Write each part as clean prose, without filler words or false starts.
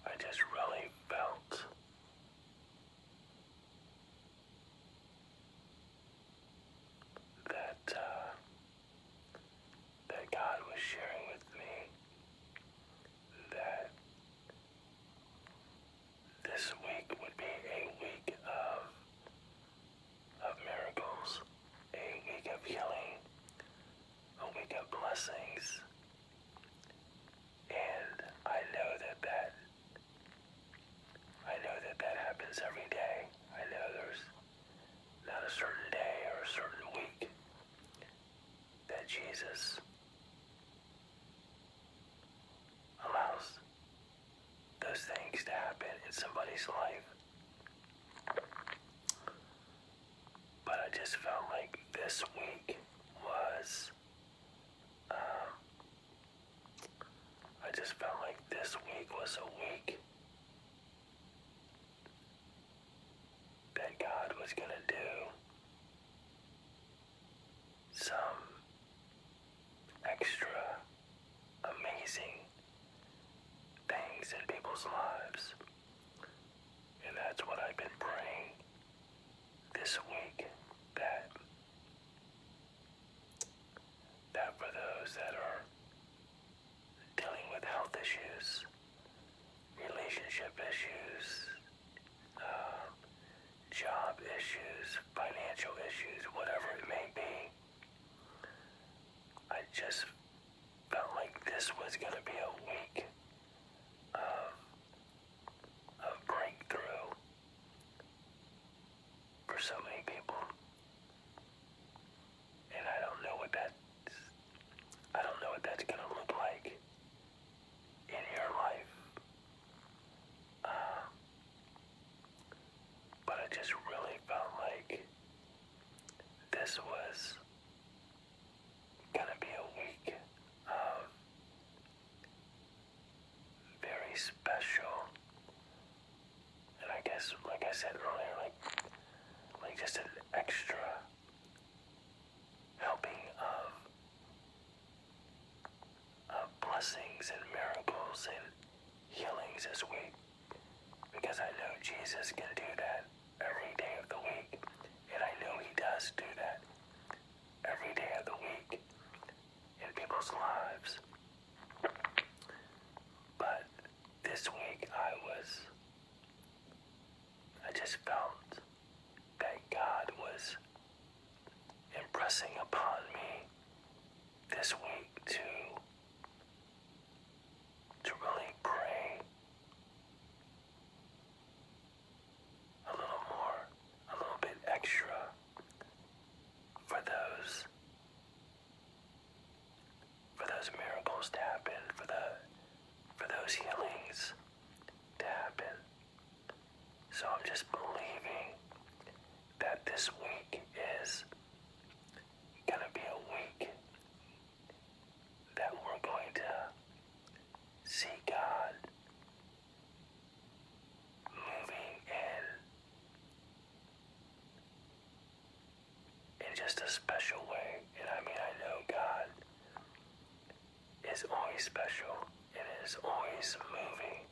I just really felt that God was sharing with me that this week would be a week of miracles, a week of healing, a week of blessings. And I know that happens every day. I know there's not a certain day or a certain week that Jesus allows those things to happen in somebody's life. But I just felt like this week was, a week that God was going to do some extra amazing things in people's lives. And that's what I've been praying this week, that for those that are dealing with health issues, relationship issues, job issues, financial issues, whatever it may be, I just felt like this was going to be a week of breakthrough for so many people. And I don't know what that's going to look like in your life. But I just really felt like this was going to be a week of very special, and I guess, like I said earlier, like just an extra helping of blessings and miracles and healings this week, because I know Jesus can do that every day of the week, and I know he does do that every day of the week in people's lives. But this week I just felt that God was impressing upon me this week to really pray a little more, a little bit extra for those miracles to happen, for those healings to happen. So I'm just believing that this week is gonna be a week that we're going to see God moving in just a special way. And I mean, I know God is always special and is always moving.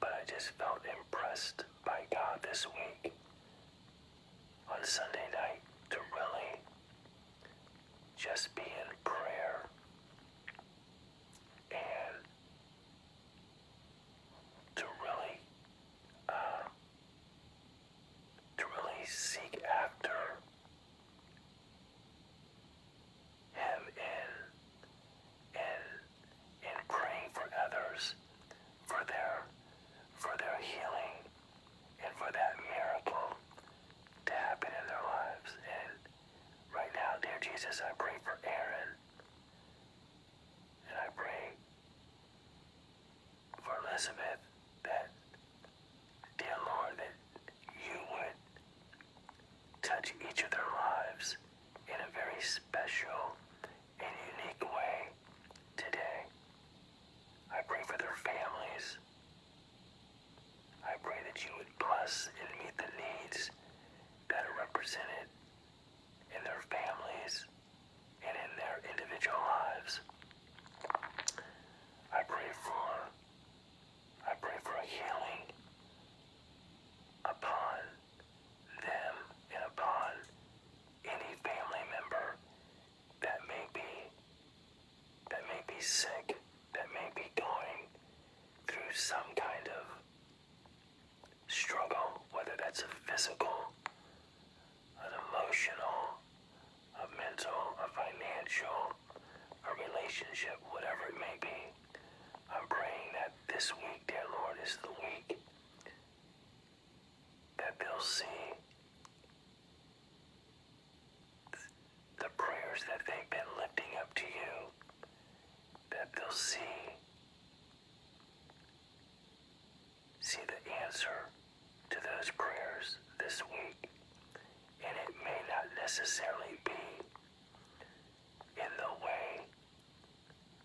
But I just felt impressed by God this week on Sunday night to really just be in prayer and to really seek after him in praying for others, for their healing, and for that miracle to happen in their lives. And right now, dear Jesus, I pray for Aaron, and I pray for Elizabeth, that, dear Lord, that you would be sick, that may be going through some kind of struggle, whether that's a physical, an emotional, a mental, a financial, a relationship, whatever it may be. I'm praying that this week, dear Lord, is the week that they'll see the prayers that they've been lifting up to you, that they'll see the answer to those prayers this week. And it may not necessarily be in the way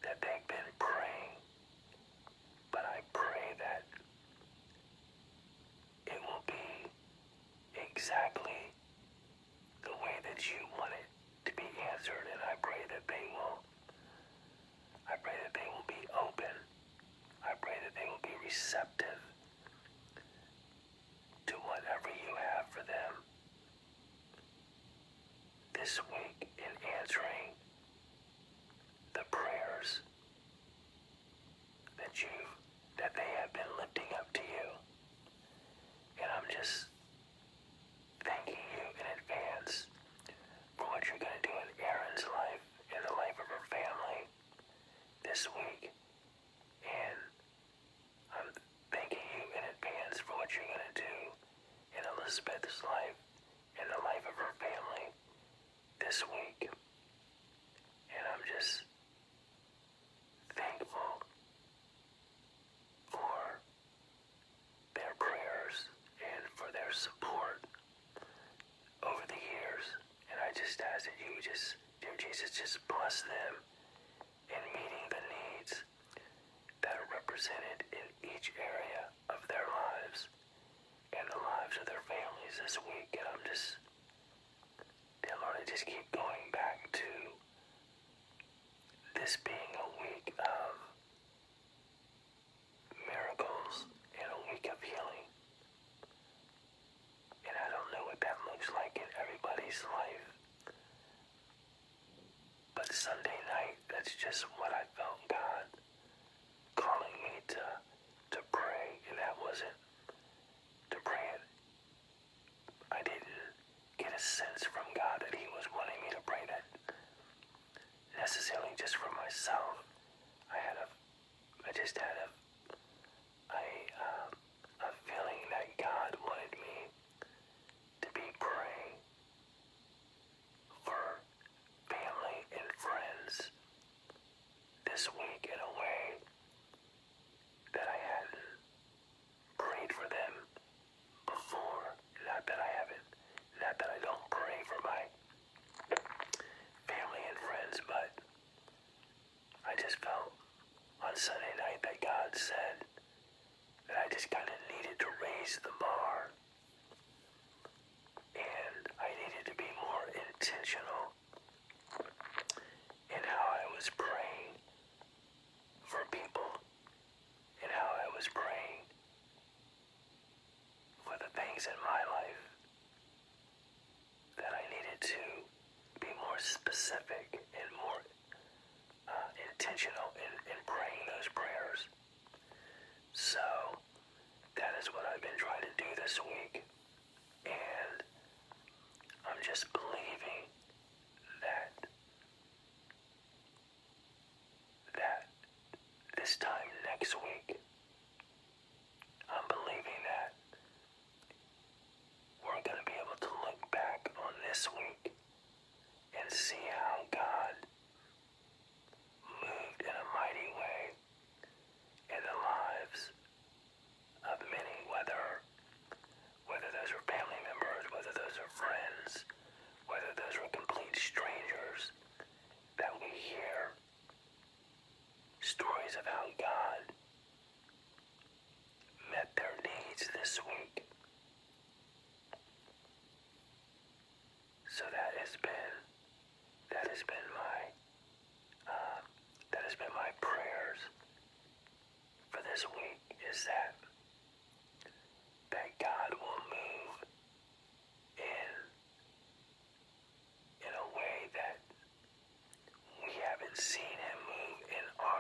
that they've been praying, but I pray that it will be exactly the way that you want it to be answered. And I pray that they will be open. I pray that they will be receptive to whatever you have for them this week in answering the prayers that they have been lifting up to you. And I'm just thanking you in advance for what you're going to do in Erin's life, in the life of her family this week. And I'm thanking you in advance for what you're going to do in Elizabeth's life, in the life of her family this week. And I'm just thankful for their prayers and for their support over the years. And I just ask that you just, dear Jesus, just bless them in meeting the needs that are represented in each area of their lives and the lives of their families this week. And I'm just, dear Lord, I just keep going back to this being a week of miracles and a week of healing. And I don't know what that looks like in everybody's life, but Sunday night, that's just what I felt God calling me to pray. And that wasn't to pray it. I didn't get a sense from God that he was wanting me to pray that necessarily just for myself. I just had a feeling that God wanted me to be praying for family and friends this week in a way that I hadn't prayed for them before. Not that I don't pray for my family and friends, but I just felt on Sunday night that God said that I just kind of needed to raise the bar, and I needed to be more intentional in how I was praying for people and how I was praying for the things in my life, that I needed to be more specific and more intentional in praying those prayers. So that is what I've been trying to do this week, and I'm just believing that this time next week, I'm believing that we're going to be able to look back on this week and see how God moved in a mighty way in the lives of many, whether those are family members, whether those are friends, whether those are complete strangers, that we hear stories of how God met their needs this week. So that has been my prayers for this week, is that God will move in a way that we haven't seen him move in our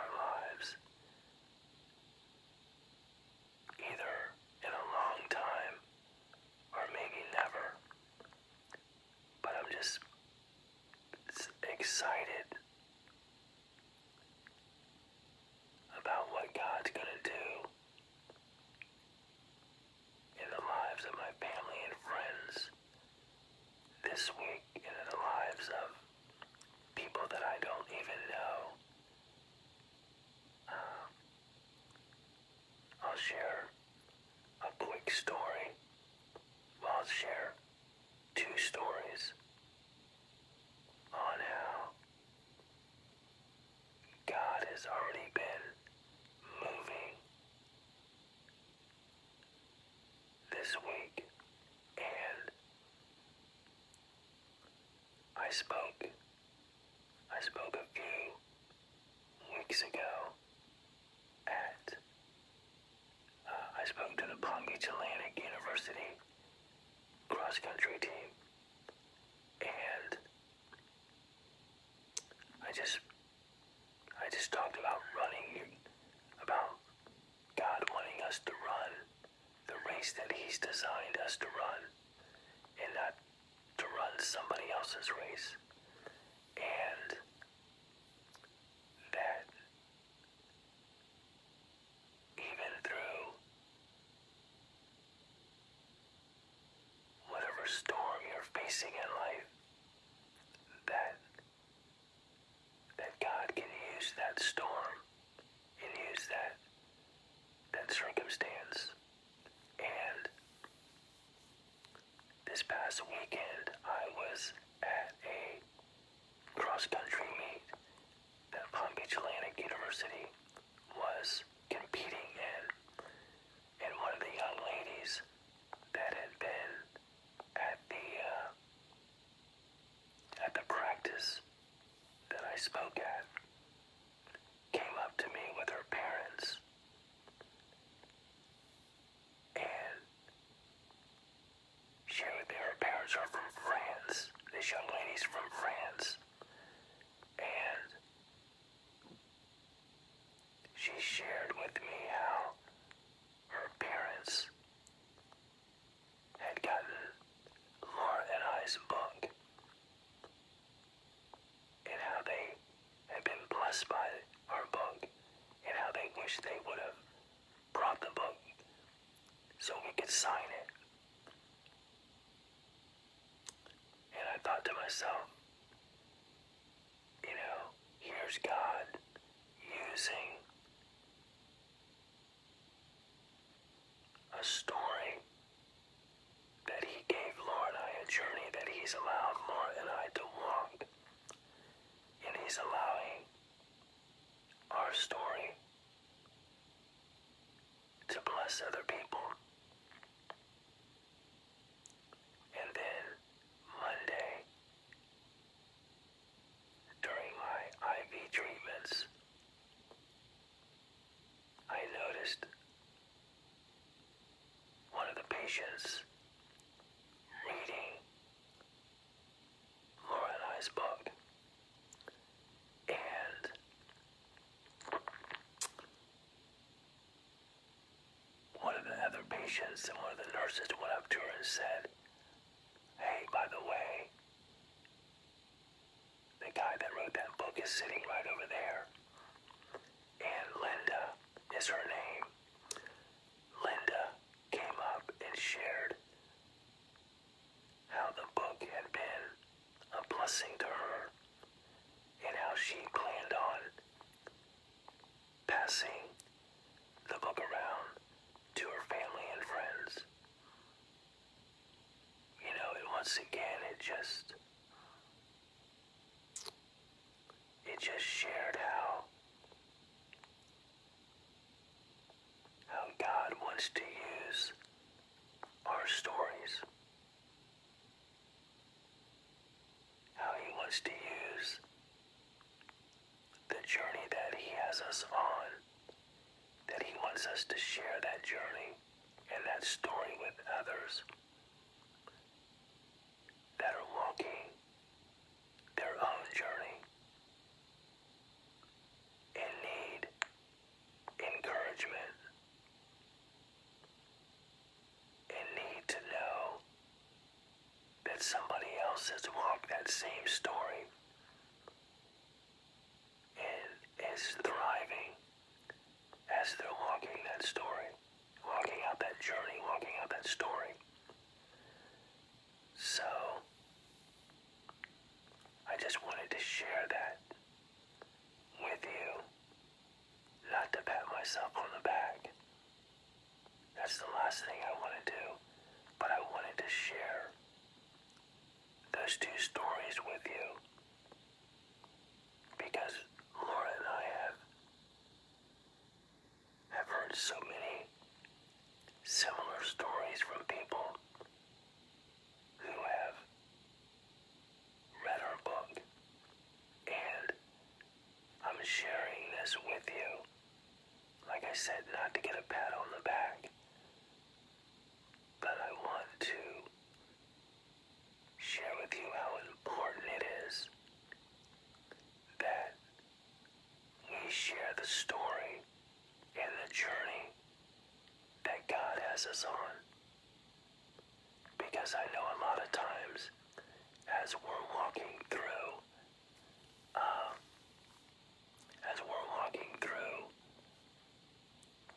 I spoke a few weeks ago at, I spoke to the Palm Beach Atlantic University cross-country team, and I just talked about running, about God wanting us to run the race that He's designed us to run, and not to run somebody else's race. And that even through whatever storm you're facing in life, that God can use that storm and use that circumstance. And this past weekend, I was at a cross-country meet that Palm Beach Atlantic University was competing in, and one of the young ladies that had been at the practice that I spoke at came up to me with her parents, and shared with me her parents are from France. This young lady's from France, and she shared with me how her parents had gotten Laura and I's book, and how they had been blessed by our book, and how they wish they would have brought the book so we could sign it. And I thought to myself, here's God using a story that He gave Laura and I, a journey that He's allowed Laura and I to walk, and He's allowing our story to bless other people. And then Monday, during my IV treatments, I noticed one of the patients reading Laura and I's book. And one of the other patients and one of the nurses went up to her and said, "Hey, by the way, the guy that wrote that book is sitting right over there. And Linda is her name." Linda came up and shared how the book had been a blessing to her, and how she planned on passing the book around to her family and friends. And once again, it just shared how God wants to use our stories, how He wants to use the journey that He has us on, that He wants us to share that journey and that story with others that are walking their own journey and need encouragement and need to know that somebody else has walked that same story and is thriving as they're walking that story, walking out that journey, walking out that story. So, I just wanted to share that with you, not to pat myself on the back. That's the last thing I want to do, but I wanted to share those two stories with you, because Laura and I have heard so many similar stories from people who have read our book I said, not to get a pat on the back, but I want to share with you how important it is that we share the story and the journey that God has us on. Because I know a lot of times as we're walking through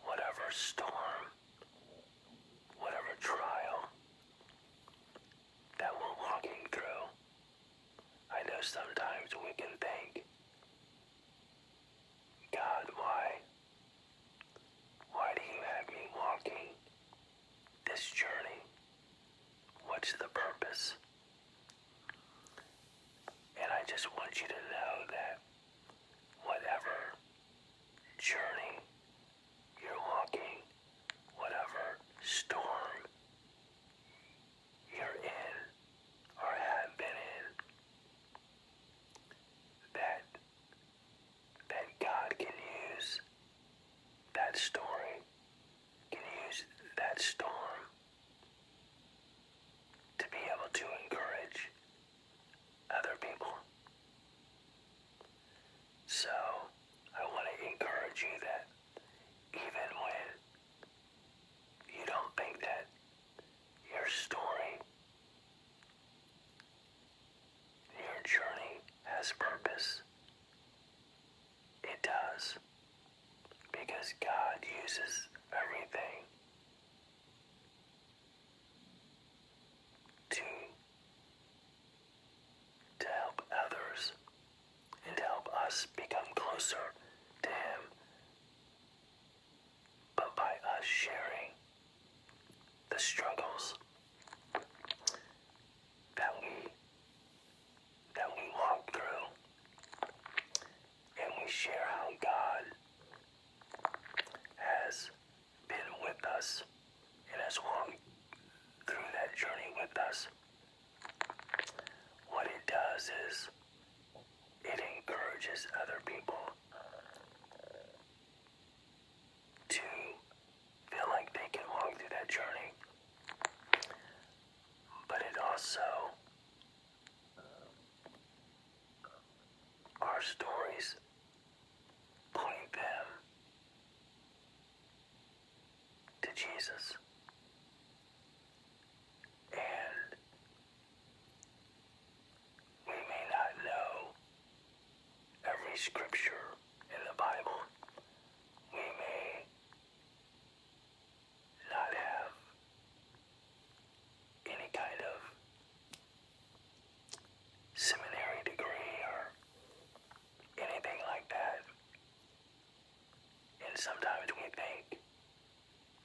whatever storm, whatever trial that we're walking through, I know sometimes we can think, God, why? Why do you have me walking this journey? What's the purpose? And I just want you to know that whatever journey you're walking, whatever storm you're in or have been in, that God can use that story, can use that storm to be able to encourage other people. So, I want to encourage you that even when you don't think that your story, your journey has purpose, it does. Because God uses everything to help others and to help us become closer to Him. But by us sharing the struggles that we walk through, and we share how God has been with us and has walked through that journey with us, what it does is it encourages other people to feel like they can walk through that journey. But it also, our stories point them to Jesus. And we may not know every scripture in the Bible. We may not have any kind of seminary degree or anything like that. And sometimes we think,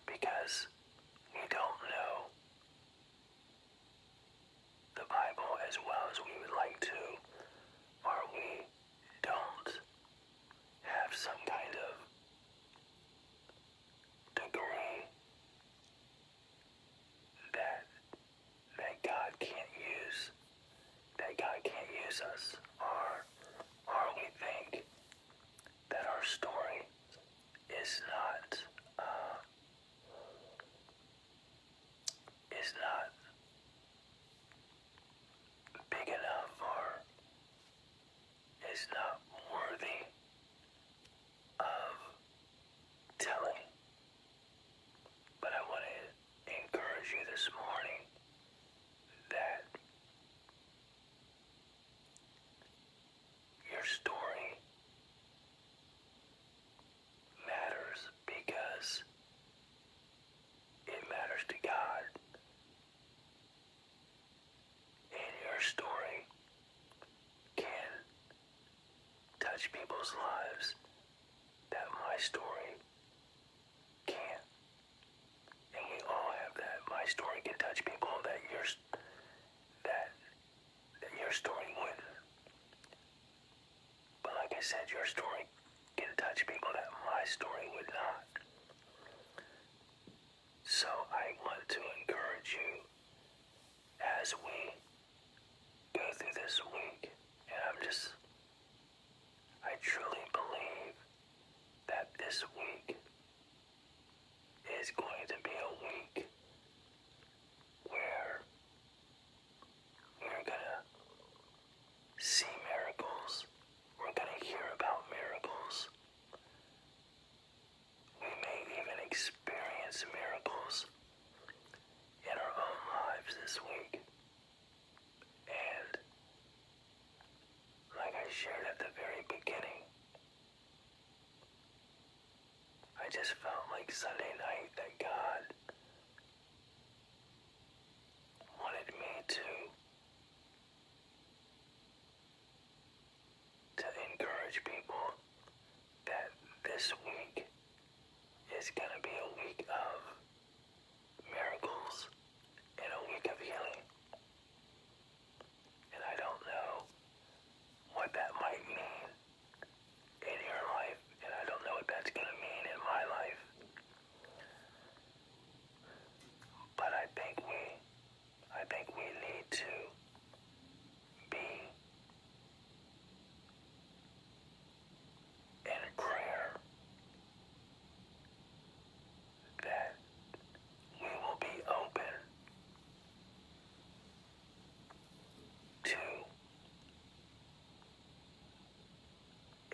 because we don't know the Bible as well as we would like to, or we don't have some kind of degree that God can't use, that God can't use us, or we think that our story is not big enough, or is not worthy of telling. But I want to encourage you this morning that your story matters because it matters to God. And your story can touch people's lives that my story can't. And we all have that. My story can touch people that your story wouldn't. But like I said, your story can touch people that my story would not. So I want to encourage you as we go through this week, and I truly believe that this week is going to be a week where we're going to see miracles. We're going to hear about miracles. We may even experience miracles in our own lives this week. And like I shared at the very beginning, I just felt like Sunday night that God wanted me to encourage people that this week is going to be a week of miracles and a week of healing. And I don't know what that might mean in your life, and I don't know what that's going to mean in my life. But I think we need to be in prayer that we will be open to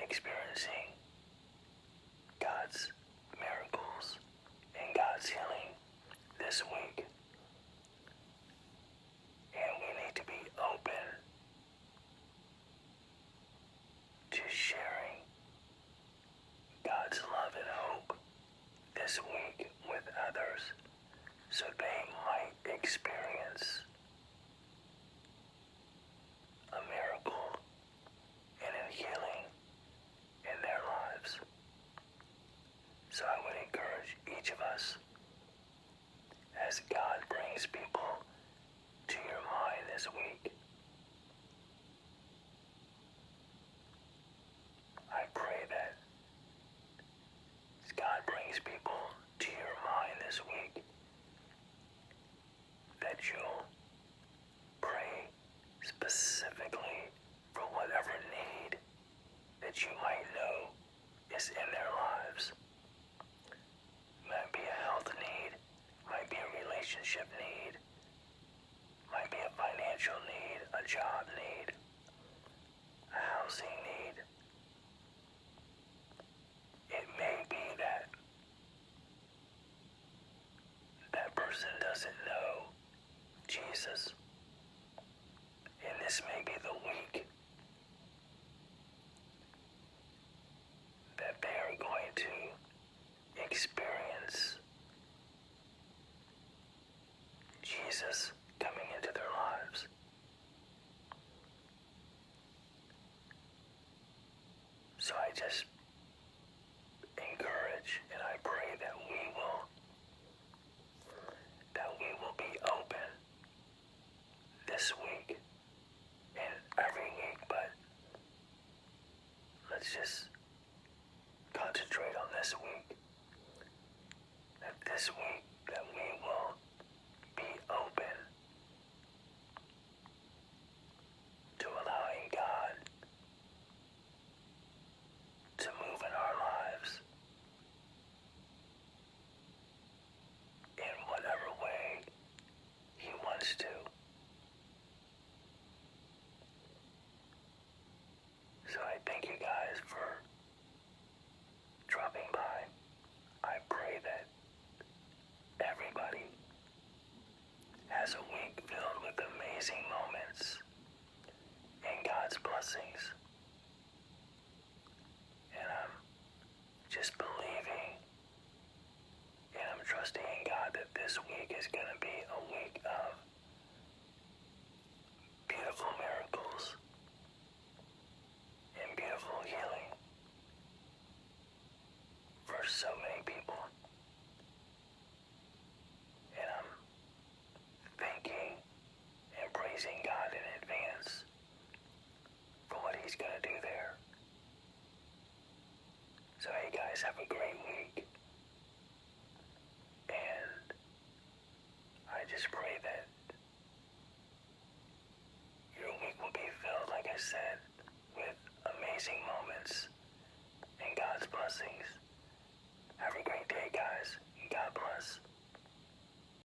experiencing God's miracles and God's healing this week. And we need to be open to sharing God's love and hope this week with others so they might experience a miracle and a healing in their lives. So I would encourage each of us, as God brings people to your mind this week, I pray that as God brings people to your mind this week, that you'll pray specifically for whatever need that you might know is in their lives. Might be a health need, might be a relationship need, might be a financial need, a job need, a housing need. It may be that that person doesn't know Jesus, and this may be the week that they are going to experience Jesus coming into their lives. So I just encourage and I pray that we will be open this week and every week, but let's just concentrate on this week. That this week that we will be open to allowing God to move in our lives in whatever way He wants to. So I thank you guys for dropping by. I pray that everybody has a week filled with amazing moments and God's blessings. And I'm just believing and I'm trusting in God that this week is going to